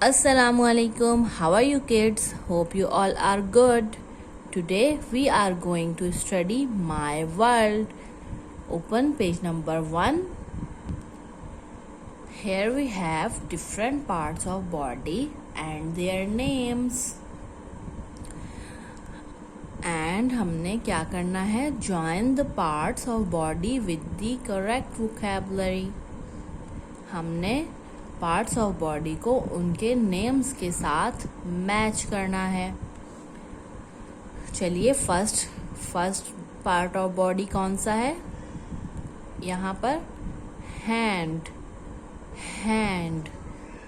Assalamualaikum. How are you kids? Hope you all are good. Today we are going to study my world. Open page number 1. Here we have different parts of body and their names. And हमने क्या करना है? Join the parts of body with the correct vocabulary. हमने parts of body को उनके names के साथ match करना है. चलिए फर्स्ट पार्ट ऑफ बॉडी कौन सा है? यहाँ पर हैंड.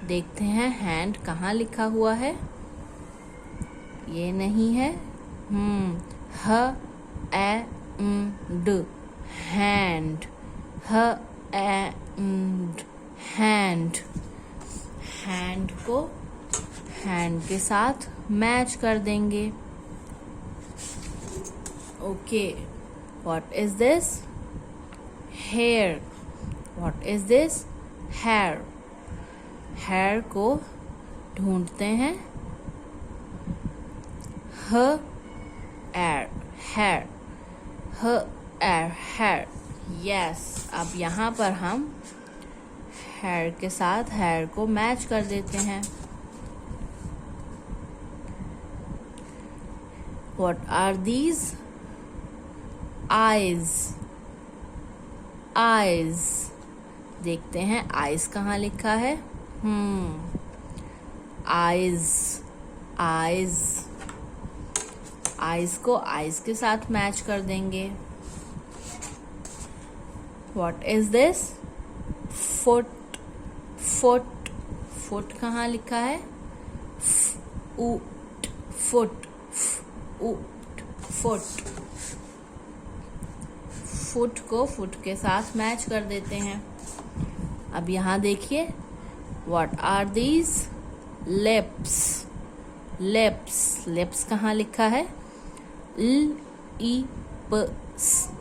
देखते हैं हैंड कहाँ लिखा हुआ है. ये नहीं है. ह ए ड हैंड. ह ए ड हैंड. हैंड को हैंड के साथ मैच कर देंगे. Okay, what is this? Hair. What is this? Hair. Hair को ढूंढते हैं. हेयर. हेयर. यस. अब यहाँ पर हम हेयर के साथ हेयर को मैच कर देते हैं. What are these? Eyes. देखते हैं eyes कहाँ लिखा है. eyes को eyes के साथ मैच कर देंगे. What is this? Foot कहाँ लिखा है? फुट. फुट को फुट के साथ मैच कर देते हैं. अब यहाँ देखिए. What are these? लिप्स कहाँ लिखा है?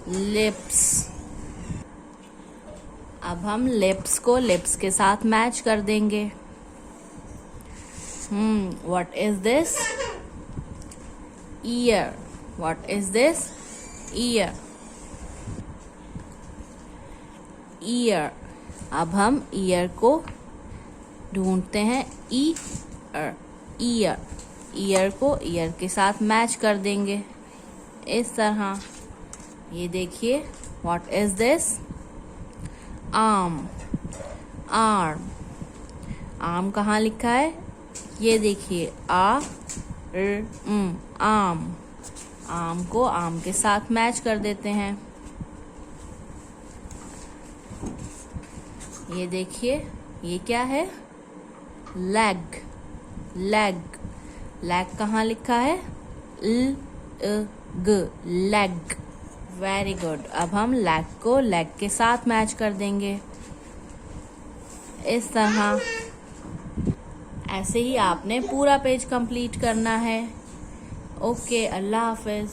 लिप्स. अब हम लिप्स को लिप्स के साथ मैच कर देंगे. What is this? Year. What is this? Year. अब हम ईयर को ढूंढते हैं. ईयर को ईयर के साथ मैच कर देंगे इस तरह. ये देखिए. What is this? आर्म कहाँ लिखा है? ये देखिए. आर्म को आर्म के साथ मैच कर देते हैं. ये देखिए. ये क्या है? लेग. कहाँ लिखा है? लेग. Very good. अब हम लेग को लेग के साथ मैच कर देंगे इस तरह. ऐसे ही आपने पूरा पेज कंप्लीट करना है. ओके, अल्लाह हाफिज.